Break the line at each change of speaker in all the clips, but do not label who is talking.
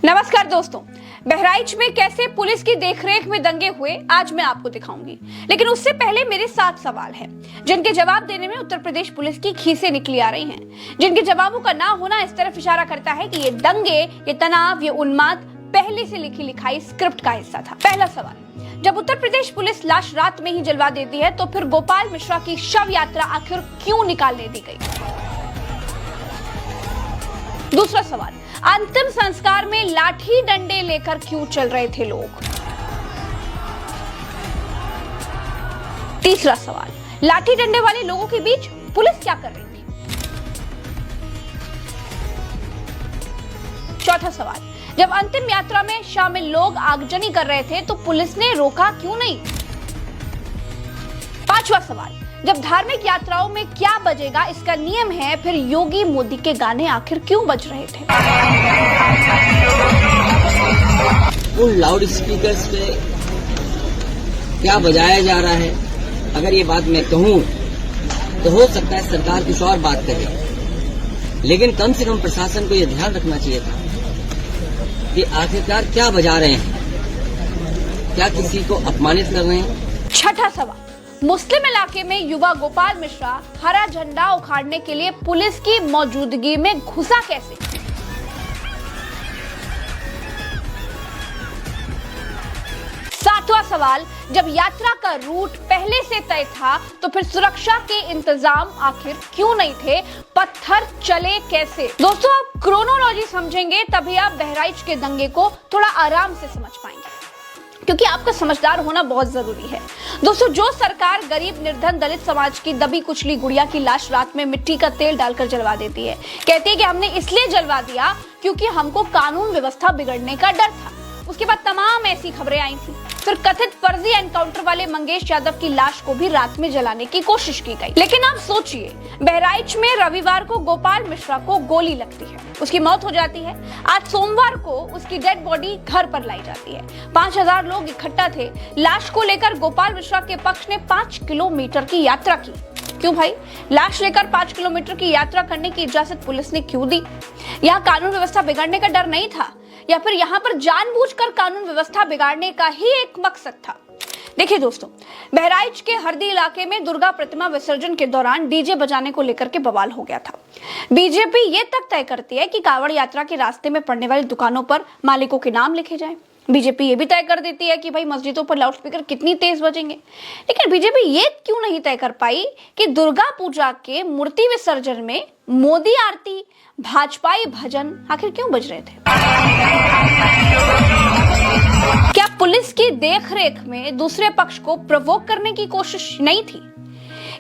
नमस्कार दोस्तों, बहराइच में कैसे पुलिस की देखरेख में दंगे हुए आज मैं आपको दिखाऊंगी। लेकिन उससे पहले मेरे 7 सवाल हैं जिनके जवाब देने में उत्तर प्रदेश पुलिस की खीसें निकली आ रही हैं, जिनके जवाबों का ना होना इस तरफ इशारा करता है कि ये दंगे, ये तनाव, ये उन्माद पहले से लिखी लिखाई स्क्रिप्ट का हिस्सा था। पहला सवाल, जब उत्तर प्रदेश पुलिस लाश रात में ही जलवा देती है तो फिर गोपाल मिश्रा की शव यात्रा आखिर क्यों निकालने दी गई? दूसरा सवाल, अंतिम संस्कार में लाठी डंडे लेकर क्यों चल रहे थे लोग? तीसरा सवाल, लाठी डंडे वाले लोगों के बीच पुलिस क्या कर रही थी? चौथा सवाल, जब अंतिम यात्रा में शामिल लोग आगजनी कर रहे थे तो पुलिस ने रोका क्यों नहीं? पांचवा सवाल, जब धार्मिक यात्राओं में क्या बजेगा इसका नियम है, फिर योगी मोदी के गाने आखिर क्यों बज रहे थे?
उन लाउड स्पीकर्स पे क्या बजाया जा रहा है, अगर ये बात मैं कहूं तो हो सकता है सरकार कुछ और बात करे, लेकिन कम से कम प्रशासन को यह ध्यान रखना चाहिए था कि आखिरकार क्या बजा रहे हैं, क्या किसी को अपमानित कर रहे हैं।
छठा सवाल, मुस्लिम इलाके में युवा गोपाल मिश्रा हरा झंडा उखाड़ने के लिए पुलिस की मौजूदगी में घुसा कैसे? सातवां सवाल, जब यात्रा का रूट पहले से तय था तो फिर सुरक्षा के इंतजाम आखिर क्यों नहीं थे? पत्थर चले कैसे? दोस्तों, आप क्रोनोलॉजी समझेंगे तभी आप बहराइच के दंगे को थोड़ा आराम से समझ पाएंगे, क्योंकि आपका समझदार होना बहुत जरूरी है। दोस्तों, जो सरकार गरीब, निर्धन, दलित समाज की दबी कुचली गुड़िया की लाश रात में मिट्टी का तेल डालकर जलवा देती है, कहती है कि हमने इसलिए जलवा दिया क्योंकि हमको कानून व्यवस्था बिगड़ने का डर था। उसके बाद तमाम ऐसी खबरें आई थी। फिर कथित फर्जी एनकाउंटर वाले मंगेश यादव की लाश को भी रात में जलाने की कोशिश की गई। लेकिन आप सोचिए, बहराइच में रविवार को गोपाल मिश्रा को गोली लगती है, उसकी मौत हो जाती है। आज सोमवार को उसकी डेड बॉडी घर पर लाई जाती है। 5000 लोग इकट्ठा थे। लाश को लेकर गोपाल मिश्रा के पक्ष ने 5 किलोमीटर की यात्रा की। क्यों भाई? लाश लेकर 5 किलोमीटर की यात्रा करने की इजाजत पुलिस ने क्यों दी? यहाँ कानून व्यवस्था बिगड़ने का डर नहीं था, या फिर यहाँ पर जानबूझकर कानून व्यवस्था बिगाड़ने का ही एक मकसद था? देखिए दोस्तों, बहराइच के हरदी इलाके में दुर्गा प्रतिमा विसर्जन के दौरान डीजे बजाने को लेकर के बवाल हो गया था। बीजेपी ये तक तय करती है कि कांवड़ यात्रा के रास्ते में पड़ने वाली दुकानों पर मालिकों के नाम लिखे जाएं। बीजेपी ये भी तय कर देती है कि भाई मस्जिदों पर लाउडस्पीकर कितनी तेज बजेंगे। लेकिन बीजेपी ये क्यों नहीं तय कर पाई कि दुर्गा पूजा के मूर्ति विसर्जन में मोदी आरती, भाजपाई भजन आखिर क्यों बज रहे थे? क्या पुलिस की देखरेख में दूसरे पक्ष को प्रवोक करने की कोशिश नहीं थी?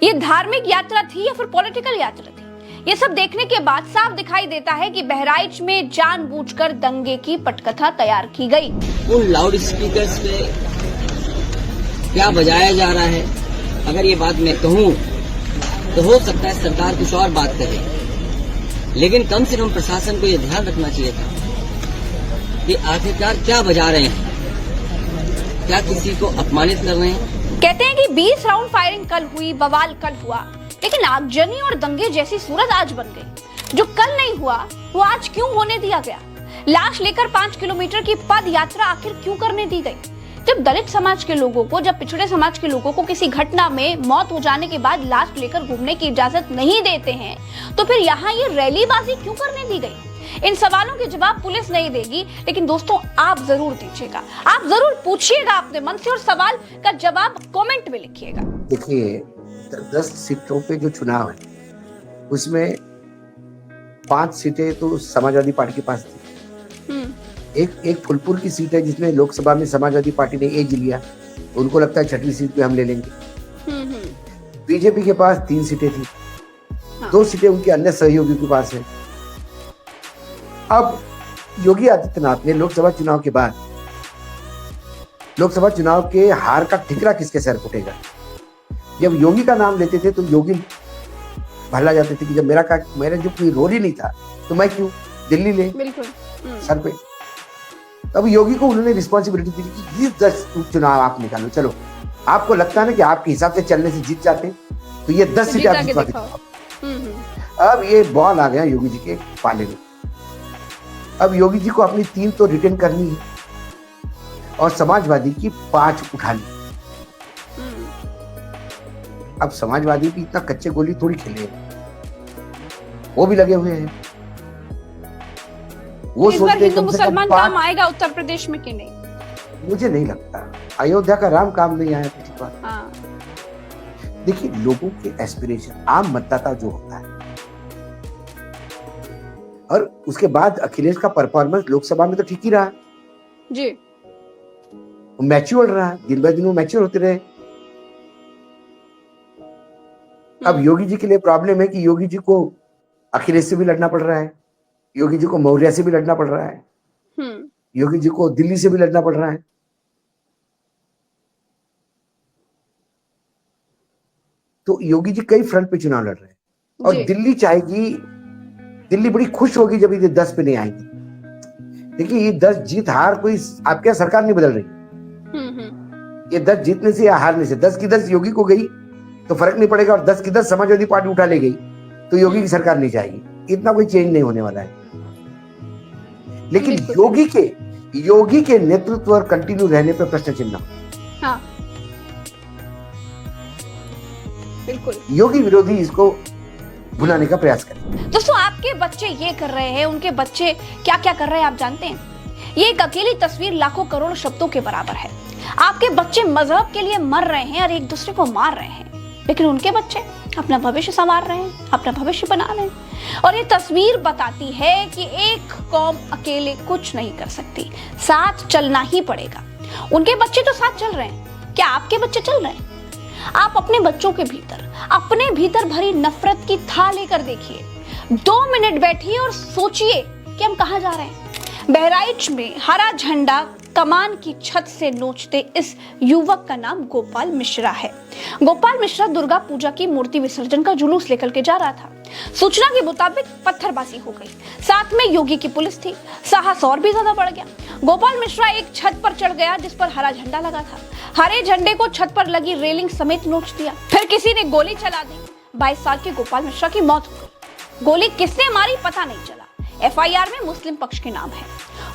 ये धार्मिक यात्रा थी या फिर पॉलिटिकल यात्रा थी? ये सब देखने के बाद साफ दिखाई देता है कि बहराइच में जानबूझकर दंगे की पटकथा तैयार की गई।
उन लाउड स्पीकर्स पे क्या बजाया जा रहा है, अगर ये बात मैं कहूं तो हो सकता है सरकार कुछ और बात करे, लेकिन कम से कम प्रशासन को यह ध्यान रखना चाहिए था कि आखिरकार क्या बजा रहे हैं, क्या किसी को अपमानित कर रहे हैं।
कहते हैं कि 20 राउंड फायरिंग कल हुई, बवाल कल हुआ, लेकिन आगजनी और दंगे जैसी सूरत आज बन गई। जो कल नहीं हुआ वो आज क्यों होने दिया गया? लाश लेकर 5 किलोमीटर की पद यात्रा आखिर क्यों करने दी गई? जब दलित समाज के लोगों को, जब पिछड़े समाज के लोगों को किसी घटना में मौत हो जाने के बाद लाश लेकर घूमने की इजाजत नहीं देते हैं, तो फिर यहाँ ये रैलीबाजी क्यों करने दी गई? इन सवालों के जवाब पुलिस नहीं देगी, लेकिन दोस्तों आप जरूर दीजिएगा, आप जरूर पूछिएगा अपने मन से और सवाल का जवाब कमेंट में लिखिएगा।
देखिए, 10 सीटों पे जो चुनाव है उसमें 5 सीटें तो समाजवादी पार्टी के पास थी। एक फुलपुर की सीट है जिसमें लोकसभा में समाजवादी पार्टी ने एज लिया, उनको लगता है 6वीं सीट पे हम ले लेंगे। बीजेपी के पास 3 सीटें थी, 2 सीटें उनके अन्य सहयोगी के पास है। अब योगी आदित्यनाथ ने लोकसभा चुनाव के बाद, लोकसभा चुनाव के हार का ठिकरा किसके सर फुटेगा? जब योगी का नाम लेते थे तो योगी भला जाते थे कि जब मेरा जो कोई रोल ही नहीं था तो मैं क्यों दिल्ली ले सर पे। अब योगी को उन्होंने रिस्पॉन्सिबिलिटी दी कि ये 10 चुनाव आप निकालो, चलो आपको लगता है ना कि आपके हिसाब से चलने से जीत जाते तो ये 10 सीटें आप जितवा दिखाओ। अब ये बॉल आ गया योगी जी के पाले में। अब योगी जी को अपनी 3 तो रिटर्न करनी है और समाजवादी की 5 उठानी। अब समाजवादी भी इतना कच्चे गोली थोड़ी खेले, वो भी लगे हुए हैं। वो
इस बार
सोचते
हिंदू
कम से कम
मुसलमान
5।
काम आएगा उत्तर प्रदेश में कि नहीं?
मुझे नहीं लगता अयोध्या का राम काम नहीं आया पिछली बार।
हाँ।
देखिए, लोगों के एस्पिरेशन, आम मतदाता जो होता है, और उसके बाद अखिलेश का परफॉर्मेंस लोकसभा में तो ठीक ही रहा
जी,
मैच्योर रहा, दिन ब दिन वो मैच्योर होते रहे। अब योगी जी के लिए प्रॉब्लम है कि योगी जी को अखिलेश से भी लड़ना पड़ रहा है, योगी जी को मौर्य से भी लड़ना पड़ रहा है, योगी जी को दिल्ली से भी लड़ना पड़ रहा है। तो योगी जी कई फ्रंट पे चुनाव लड़ रहे हैं और दिल्ली चाहेगी, दिल्ली बड़ी खुश होगी जब ये 10 पे नहीं आएंगे। देखिए, ये 10 जीत हार कोई आपके सरकार नहीं बदल रही। ये 10 जीतने से या हारने से 10 की 10 योगी को गई तो फर्क नहीं पड़ेगा, और 10 की 10 समाजवादी पार्टी उठा ले गई तो योगी की सरकार नहीं जाएगी। इतना कोई चेंज नहीं होने वाला है। लेकिन योगी के नेतृत्व और कंटिन्यू रहने पर प्रश्न चिन्ह।
हाँ, बिल्कुल।
योगी विरोधी इसको भुलाने का प्रयास करें।
दोस्तों, आपके बच्चे ये कर रहे हैं, उनके बच्चे क्या क्या कर रहे हैं आप जानते हैं? ये एक अकेली तस्वीर लाखों करोड़ शब्दों के बराबर है। आपके बच्चे मजहब के लिए मर रहे हैं और एक दूसरे को मार रहे हैं, लेकिन उनके बच्चे अपना भविष्य संवार रहे हैं, अपना भविष्य बना रहे हैं। और ये तस्वीर बताती है कि एक कौम अकेले कुछ नहीं कर सकती, साथ चलना ही पड़ेगा। उनके बच्चे तो साथ चल रहे हैं, क्या आपके बच्चे चल रहे हैं? आप अपने बच्चों के भीतर, अपने भीतर भरी नफरत की थाह लेकर देखिए। 2 मिनट बैठिए और सोचिए कि हम कहां जा रहे हैं। बहराइच में हरा झंडा कमान की छत से नोचते इस युवक का नाम गोपाल मिश्रा है। गोपाल मिश्रा दुर्गा पूजा की मूर्ति विसर्जन का जुलूस लेकर के जा रहा था। सूचना के मुताबिक पत्थरबाजी हो गई, साथ में योगी की पुलिस थी। साहस और भी ज्यादा बढ़ गया। गोपाल मिश्रा एक छत पर चढ़ गया जिस पर हरा झंडा लगा था। हरे झंडे को छत पर लगी रेलिंग समेत नोच दिया। फिर किसी ने गोली चला दी। 22 साल के गोपाल मिश्रा की मौत हो गई। गोली किसने मारी पता नहीं चला। एफआईआर में मुस्लिम पक्ष के नाम है।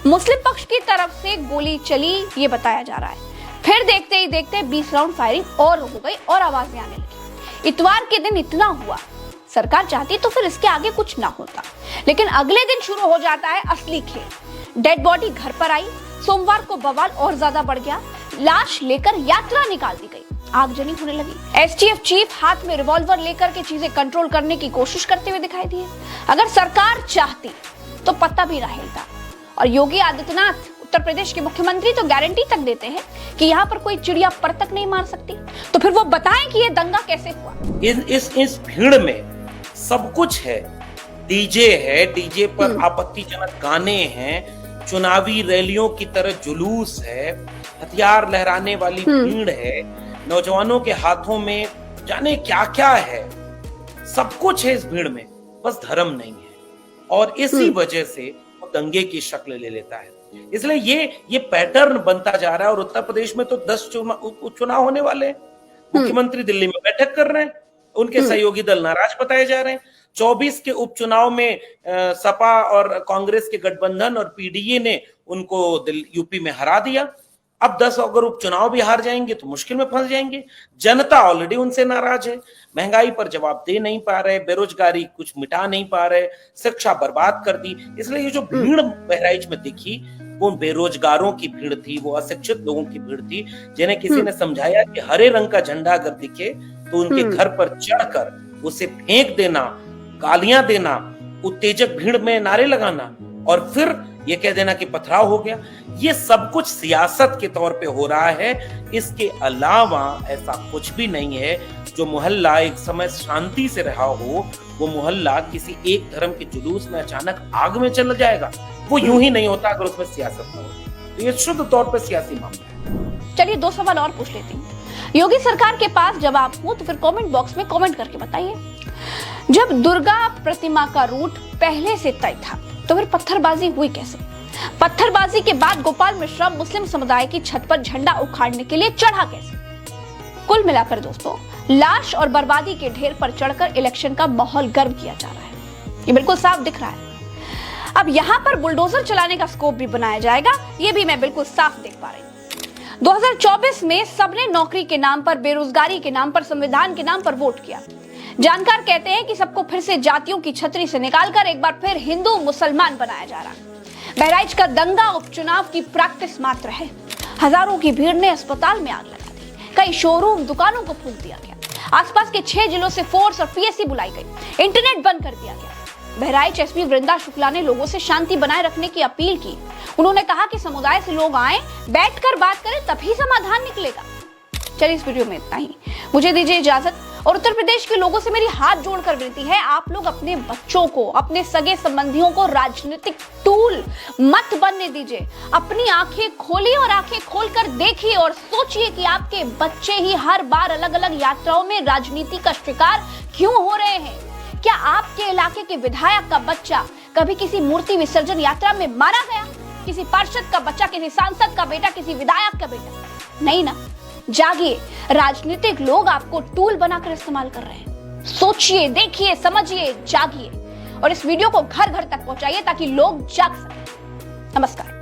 मुस्लिम पक्ष की तरफ से गोली चली ये बताया जा रहा है। फिर देखते ही देखते 20 राउंड फायरिंग और हो गई और आवाजें आने लगी। इतवार के दिन इतना हुआ, सरकार चाहती तो फिर इसके आगे कुछ ना होता, लेकिन अगले दिन शुरू हो जाता है असली खेल। डेड बॉडी घर पर आई। सोमवार को बवाल और ज्यादा बढ़ गया। लाश लेकर यात्रा निकाल दी गई। आगजनी होने लगी। एसटीएफ चीफ हाथ में रिवॉल्वर लेकर के चीजें कंट्रोल करने की कोशिश करते हुए दिखाई दिए। अगर सरकार चाहती तो पत्ता भी ना हिलता। और योगी आदित्यनाथ, उत्तर प्रदेश के मुख्यमंत्री, तो गारंटी तक देते हैं कि यहाँ पर कोई चिड़िया पर तक नहीं मार सकती। तो फिर वो बताएं कि ये दंगा कैसे हुआ।
इस भीड़ में सब कुछ है। डीजे है, डीजे पर आपत्तिजनक गाने हैं, चुनावी रैलियों की तरह जुलूस है, हथियार लहराने वाली भीड़ है, नौजवानों के हाथों में जाने क्या क्या है। सब कुछ है इस भीड़ में, बस धर्म नहीं है। और इसी वजह से वो दंगे की शक्ल ले लेता है। इसलिए ये पैटर्न बनता जा रहा है। और उत्तर प्रदेश में तो 10 उपचुनाव होने वाले हैं। मुख्यमंत्री दिल्ली में बैठक कर रहे हैं, उनके सहयोगी दल नाराज बताए जा रहे हैं। 24 के उपचुनाव में सपा और कांग्रेस के गठबंधन और पीडीए ने उनको यूपी में हरा दिया। अब 10 अगर उपचुनाव भी हार जाएंगे तो मुश्किल में फंस जाएंगे। जनता ऑलरेडी उनसे नाराज है। महंगाई पर जवाब दे नहीं पा रहे, बेरोजगारी कुछ मिटा नहीं पा रहे, शिक्षा बर्बाद कर दी। इसलिए ये जो भीड़ बहराइच में दिखी वो बेरोजगारों की भीड़ थी, वो अशिक्षित लोगों की भीड़ थी, जिन्हें किसी ने समझाया कि हरे रंग का झंडा अगर दिखे तो उनके घर पर चढ़कर उसे फेंक देना, गालियां देना, उत्तेजक भीड़ में नारे लगाना और फिर ये कह देना कि पथराव हो गया। ये सब कुछ सियासत के तौर पे हो रहा है। इसके अलावा ऐसा कुछ भी नहीं है। जो मोहल्ला एक समय शांति से रहा हो, वो मोहल्ला किसी एक धर्म के जुलूस में अचानक आग में चला जाएगा। वो यूं ही नहीं होता अगर उसमें सियासत न हो। तो ये शुद्ध तौर पे सियासी मामला है।
चलिए 2 सवाल और पूछ लेती हूँ। योगी सरकार के पास जवाब हो तो फिर कमेंट बॉक्स में कमेंट करके बताइए। जब दुर्गा प्रतिमा का रूट पहले से तय था तो फिर पत्थरबाजी हुई कैसे? पत्थरबाजी के बाद गोपाल मिश्रा मुस्लिम समुदाय की छत पर झंडा उखाड़ने के लिए चढ़ा कैसे? कुल मिलाकर दोस्तों, लाश और बर्बादी के ढेर पर चढ़कर इलेक्शन का माहौल गर्म किया जा रहा है। ये बिल्कुल साफ दिख रहा है। अब यहाँ पर बुलडोजर चलाने का स्कोप भी बनाया जाएगा, ये भी मैं बिल्कुल साफ देख पा रही हूँ। 2024 में सबने नौकरी के नाम पर, बेरोजगारी के नाम पर, संविधान के नाम पर वोट किया। जानकार कहते हैं कि सबको फिर से जातियों की छतरी से निकालकर एक बार फिर हिंदू मुसलमान बनाया जा रहा है। बहराइच का दंगा उपचुनाव की प्रैक्टिस मात्र है। हजारों की भीड़ ने अस्पताल में आग लगा दी, कई शोरूम, दुकानों को फूंक दिया गया। आसपास के 6 जिलों से फोर्स और पीएससी बुलाई गई, इंटरनेट बंद कर दिया गया। बहराइच एसपी वृंदा शुक्ला ने लोगों से शांति बनाए रखने की अपील की। उन्होंने कहा कि समुदाय से लोग आए, बैठकर बात करें, तभी समाधान निकलेगा। चलिए इस वीडियो में इतना ही, मुझे दीजिए इजाजत। और उत्तर प्रदेश के लोगों से मेरी हाथ जोड़कर विनती है, आप लोग अपने बच्चों को, अपने सगे संबंधियों को राजनीतिक टूल मत बनने दीजिए। अपनी आंखें खोलिए और आंखें खोलकर देखिए और सोचिए कि आपके बच्चे ही हर बार अलग अलग यात्राओं में राजनीति का शिकार क्यों हो रहे हैं। क्या आपके इलाके के विधायक का बच्चा कभी किसी मूर्ति विसर्जन यात्रा में मारा गया? किसी पार्षद का बच्चा, किसी सांसद का बेटा, किसी विधायक का बेटा? नहीं ना। जागिए, राजनीतिक लोग आपको टूल बनाकर इस्तेमाल कर रहे हैं। सोचिए, देखिए, समझिए, जागिए और इस वीडियो को घर घर तक पहुंचाइए ताकि लोग जाग सकें। नमस्कार।